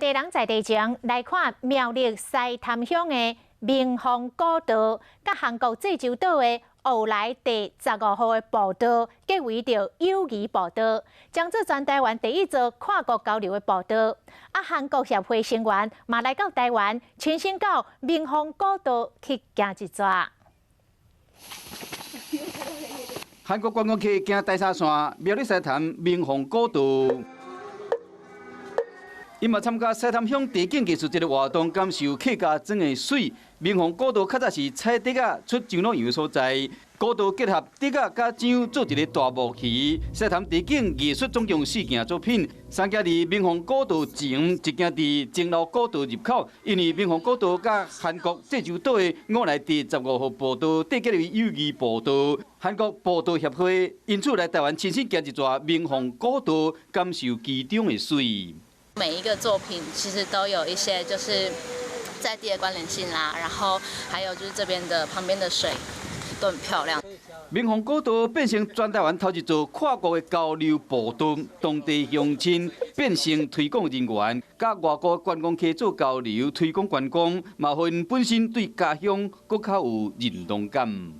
地人在地前来看苗栗西潭乡的明丰古道，甲韩国济州岛的后来第15号的步道，结为着友谊步道，将做全台湾第一座跨国交流的步道。韩国协会成员嘛来到台湾，亲身到明丰古道去行一转。韩国观光客行大沙线，苗栗西潭明丰古道。伊嘛参加西潭乡地景艺术节的活动，感受客家庄的水。明丰古道较早是采竹仔出樟脑样的所在，古道结合竹仔甲樟做一个大木鱼。西潭地景艺术总共4件作品，三件伫明丰古道前，一件伫前路古道入口。因为明丰古道甲韩国济州岛的5来第15号步道缔结为友谊步道。韩国步道协会因此来台湾亲身行一转明丰古道，感受其中的水。每一个作品其实都有一些就是在地的关联性啦，然后还有就是这边的旁边的水都很漂亮。明丰古道变成全台湾头一座跨国的交流步道，当地乡亲变成推广人员，甲外国观光客做交流，推广观光，嘛，互因本身对家乡更较有认同感。